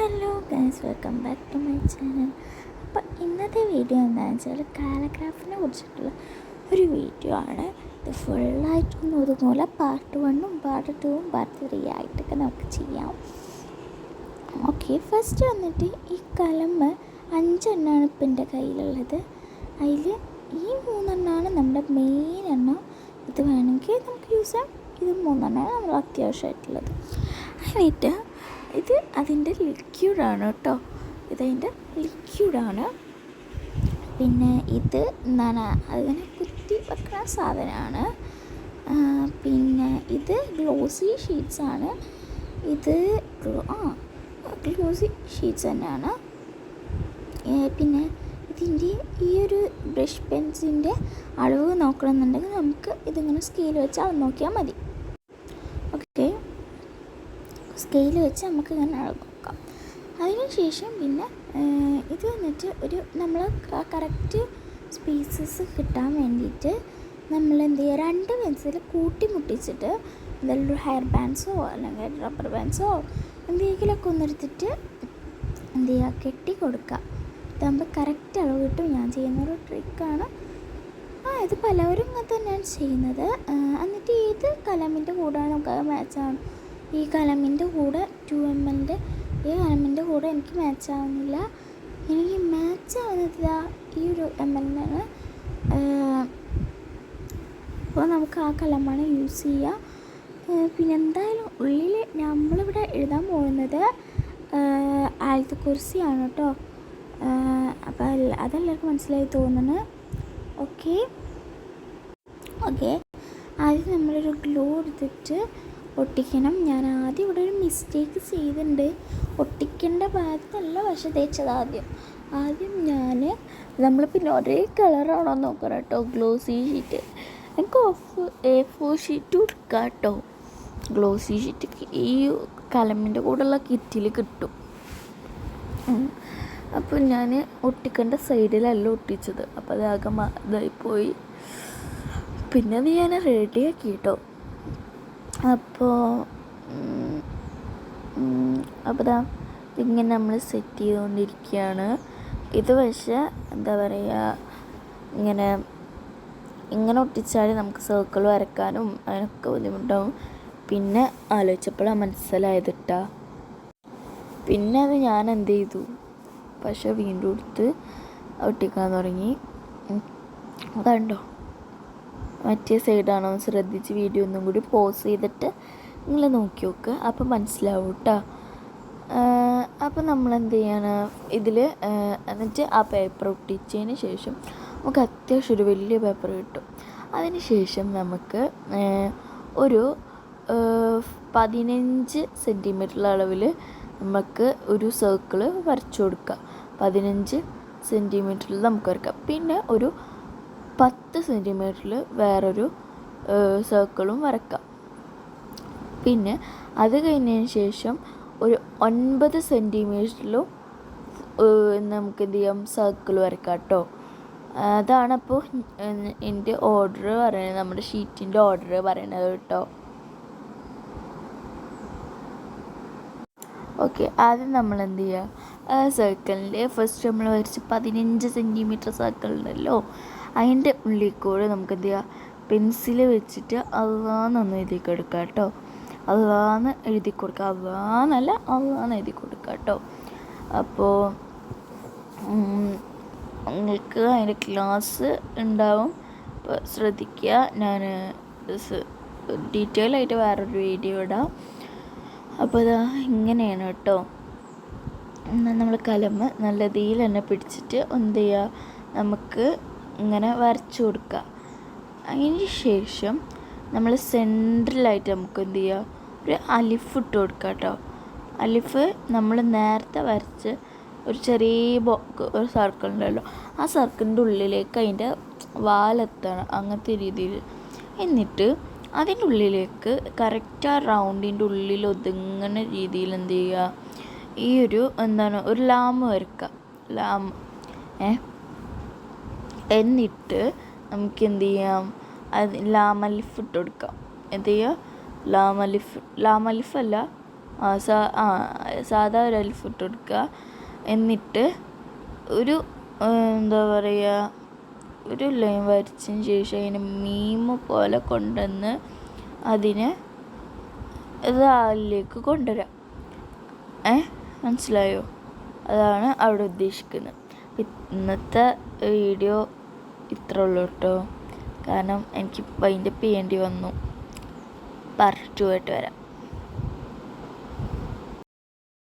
Hello guys, welcome back to my channel. അപ്പോൾ ഇന്നത്തെ video എന്താണെന്ന് വെച്ചാൽ കാലിഗ്രാഫിനെ കുറിച്ചിട്ടുള്ള ഒരു വീഡിയോ ആണ്. ഇത് ഫുള്ളായിട്ടൊന്നും ഒതുങ്ങൂല. പാർട്ട് 1ഉം പാർട്ട് 2ഉം പാർട്ട് 3 ആയിട്ടൊക്കെ നമുക്ക് ചെയ്യാം. ഓക്കെ, ഫസ്റ്റ് വന്നിട്ട് ഈ കലം 5 എണ്ണമാണ് ഇപ്പം എൻ്റെ കയ്യിലുള്ളത്. അതിൽ ഈ 3 എണ്ണമാണ് നമ്മുടെ മെയിൻ എണ്ണം. ഇത് വേണമെങ്കിൽ നമുക്ക് യൂസ് ചെയ്യാം. ഇത് 3 എണ്ണമാണ് നമ്മൾ അത്യാവശ്യമായിട്ടുള്ളത്. എന്നിട്ട് ഇത് അതിൻ്റെ ലിക്വിഡാണ് കേട്ടോ. ഇതതിൻ്റെ ലിക്വിഡാണ്. പിന്നെ ഇത് എന്താണ്, അതിനെ കുത്തി വെക്കുന്ന സാധനമാണ്. പിന്നെ ഇത് ഗ്ലോസി ഷീറ്റ്സാണ്. ഇത് ഗ്ലോസി ഷീറ്റ്സ് തന്നെയാണ്. പിന്നെ ഇതിൻ്റെ ഈ ഒരു ബ്രഷ് പെൻസിൻ്റെ അളവ് നോക്കണമെന്നുണ്ടെങ്കിൽ നമുക്ക് ഇതിങ്ങനെ സ്കെയിൽ വെച്ച് അളവ് നോക്കിയാൽ മതി. ഓക്കെ, സ്കെയിൽ വെച്ച് നമുക്ക് ഇങ്ങനെ അളവ് നോക്കാം. അതിനുശേഷം പിന്നെ ഇത് വന്നിട്ട് ഒരു നമ്മൾ കറക്റ്റ് സ്പീസസ് കിട്ടാൻ വേണ്ടിയിട്ട് നമ്മൾ എന്ത് ചെയ്യുക, 2 പെൻസിൽ കൂട്ടിമുട്ടിച്ചിട്ട് എന്തെങ്കിലും ഒരു ഹെയർ ബാൻഡ്സോ അല്ലെങ്കിൽ റബ്ബർ ബാൻഡ്സോ എന്തെങ്കിലുമൊക്കെ ഒന്നെടുത്തിട്ട് എന്ത് ചെയ്യുക, കെട്ടി കൊടുക്കുക. ഇതാകുമ്പോൾ കറക്റ്റ് അളവ് കിട്ടും. ഞാൻ ചെയ്യുന്നൊരു ട്രിക്കാണ്. ഇത് പലവരും ഇങ്ങനെ തന്നെയാണ് ചെയ്യുന്നത്. എന്നിട്ട് ഏത് കലമിൻ്റെ കൂടെയാണ് നമുക്ക് മാച്ചാണ്. ഈ കലമിൻ്റെ കൂടെ 2ml ഈ കലമിൻ്റെ കൂടെ എനിക്ക് മാച്ചാവുന്നില്ല. എനിക്ക് മാച്ചാവുന്നത് ഈ ഒരു ml. അപ്പോൾ നമുക്ക് ആ കലമാണ് യൂസ് ചെയ്യുക. പിന്നെ എന്തായാലും ഉള്ളിൽ നമ്മളിവിടെ എഴുതാൻ പോകുന്നത് ആയത്തുൽ കുർസിയാണ് കേട്ടോ. അപ്പോൾ അതെല്ലാവർക്കും മനസ്സിലായി തോന്നുന്നു. ഓക്കെ, ആദ്യം നമ്മളൊരു ഗ്ലൂ എടുത്തിട്ട് ഒട്ടിക്കണം. ഞാൻ ആദ്യം ഇവിടെ ഒരു മിസ്റ്റേക്ക് ചെയ്തിട്ടുണ്ട്. ഒട്ടിക്കേണ്ട ഭാഗത്തല്ല പക്ഷെ തേച്ചത് ആദ്യം നമ്മൾ പിന്നെ ഒരേ കളറാണോ നോക്കണം കേട്ടോ. ഗ്ലോസി ഷീറ്റ് എനിക്ക് A4 ഷീറ്റ് എടുക്കാം കേട്ടോ. ഗ്ലോസി ഷീറ്റ് ഈ കലമിൻ്റെ കൂടെയുള്ള കിറ്റിൽ കിട്ടും. അപ്പോൾ ഞാൻ ഒട്ടിക്കേണ്ട സൈഡിലല്ല ഒട്ടിച്ചത്. അപ്പോൾ അതാകെ ഇതായിപ്പോയി. പിന്നെ അത് ഞാൻ റെഡിയാക്കി കേട്ടോ. അപ്പോൾ ദാ ഇങ്ങനെ നമ്മൾ സെറ്റ് ചെയ്തുകൊണ്ടിരിക്കുകയാണ്. ഇത് പക്ഷേ എന്താ പറയുക, ഇങ്ങനെ ഒട്ടിച്ചാൽ നമുക്ക് സർക്കിൾ വരയ്ക്കാനും അതിനൊക്കെ ബുദ്ധിമുട്ടാവും. പിന്നെ ആലോചിച്ചപ്പോഴാണ് മനസ്സിലായത് കേട്ടോ. പിന്നെ അത് ഞാൻ എന്ത് ചെയ്തു, പക്ഷെ വീണ്ടും എടുത്ത് ഒട്ടിക്കാൻ തുടങ്ങി. അതുണ്ടോ, മറ്റേ സൈഡാണോ എന്ന് ശ്രദ്ധിച്ച് വീഡിയോ ഒന്നും കൂടി പോസ് ചെയ്തിട്ട് നിങ്ങൾ നോക്കി നോക്കുക. അപ്പോൾ മനസ്സിലാവും കേട്ടോ. അപ്പോൾ നമ്മളെന്ത് ചെയ്യണം, ഇതിൽ എന്നിട്ട് ആ പേപ്പർ ഒട്ടിച്ചതിന് ശേഷം നമുക്ക് അത്യാവശ്യം ഒരു വലിയ പേപ്പർ കിട്ടും. അതിന് ശേഷം നമുക്ക് ഒരു 15 സെൻറ്റിമീറ്റർ അളവിൽ നമുക്ക് ഒരു സർക്കിൾ വരച്ചു കൊടുക്കുക. 15 സെൻറ്റിമീറ്ററിൽ നമുക്ക് വരയ്ക്കാം. പിന്നെ ഒരു 10 സെൻറ്റിമീറ്ററിൽ വേറൊരു സർക്കിളും വരയ്ക്കാം. പിന്നെ അത് കഴിഞ്ഞതിന് ശേഷം ഒരു 9 സെൻറ്റിമീറ്ററിലും നമുക്ക് എന്ത് ചെയ്യാം, സർക്കിൾ വരയ്ക്കാം കേട്ടോ. അതാണപ്പോൾ എൻ്റെ ഓർഡർ പറയുന്നത്, നമ്മുടെ ഷീറ്റിൻ്റെ ഓർഡർ പറയണത് കേട്ടോ. ഓക്കെ, ആദ്യം നമ്മൾ എന്ത് ചെയ്യുക, സർക്കിളിൻ്റെ ഫസ്റ്റ് നമ്മൾ വരച്ച് 15 സെൻറ്റിമീറ്റർ സർക്കിൾ ഉണ്ടല്ലോ, അതിൻ്റെ ഉള്ളിൽ കൂടെ നമുക്ക് എന്ത് ചെയ്യുക, പെൻസിൽ വെച്ചിട്ട് അള്ളാന്നൊന്ന് എഴുതി കൊടുക്കുക കേട്ടോ. അള്ളാന്ന് എഴുതി കൊടുക്കുക, അള്ളാന്ന് എഴുതി കൊടുക്കുക കേട്ടോ. അപ്പോൾ നിങ്ങൾക്ക് അതിൻ്റെ ക്ലാസ് ഉണ്ടാവും, അപ്പോൾ ശ്രദ്ധിക്കുക. ഞാൻ ഡീറ്റെയിൽ ആയിട്ട് വേറൊരു വീഡിയോ ഇടാം. അപ്പോൾ ഇതാ ഇങ്ങനെയാണ് കേട്ടോ. നമ്മൾ കലം നല്ല തീയിൽ തന്നെ പിടിച്ചിട്ട് എന്ത് ചെയ്യുക, നമുക്ക് ഇങ്ങനെ വരച്ചു കൊടുക്കുക. അതിന് ശേഷം നമ്മൾ സെൻട്രലായിട്ട് നമുക്ക് എന്ത് ചെയ്യുക, ഒരു അലിഫ് ഇട്ട് കൊടുക്കുക കേട്ടോ. അലിഫ് നമ്മൾ നേരത്തെ വരച്ച് ഒരു ചെറിയ ഒരു സർക്കിൾ ഉണ്ടല്ലോ, ആ സർക്കിളിൻ്റെ ഉള്ളിലേക്ക് അതിൻ്റെ വാലെത്തണം, അങ്ങനത്തെ രീതിയിൽ. എന്നിട്ട് അതിൻ്റെ ഉള്ളിലേക്ക് കറക്റ്റ് ആ റൗണ്ടിൻ്റെ ഉള്ളിൽ ഒതുങ്ങുന്ന രീതിയിൽ എന്ത് ചെയ്യുക, ഈ ഒരു ഒരു ലാം വരക്കുക. എന്നിട്ട് നമുക്ക് എന്ത് ചെയ്യാം, അത് ലാമലിഫ് ഇട്ട് കൊടുക്കാം. എന്ത് ചെയ്യുക, ലാമലിഫ് അല്ല സാധാ ഒരു അലിഫ് ഇട്ട് കൊടുക്കുക. എന്നിട്ട് ഒരു എന്താ പറയുക, ഒരു ലൈൻ വരച്ചതിന് ശേഷം അതിന് മീമ് പോലെ കൊണ്ടുവന്ന് അതിനെ അതിലേക്ക് കൊണ്ടുവരാം. മനസ്സിലായോ? അതാണ് അവിടെ ഉദ്ദേശിക്കുന്നത്. ഇന്നത്തെ വീഡിയോ ഇത്ര ഉള്ളൂ കേട്ടോ. കാരണം എനിക്ക് വൈൻഡപ്പ് ചെയ്യേണ്ടി വന്നു. പാർട്ട് 2 ആയിട്ട് വരാം.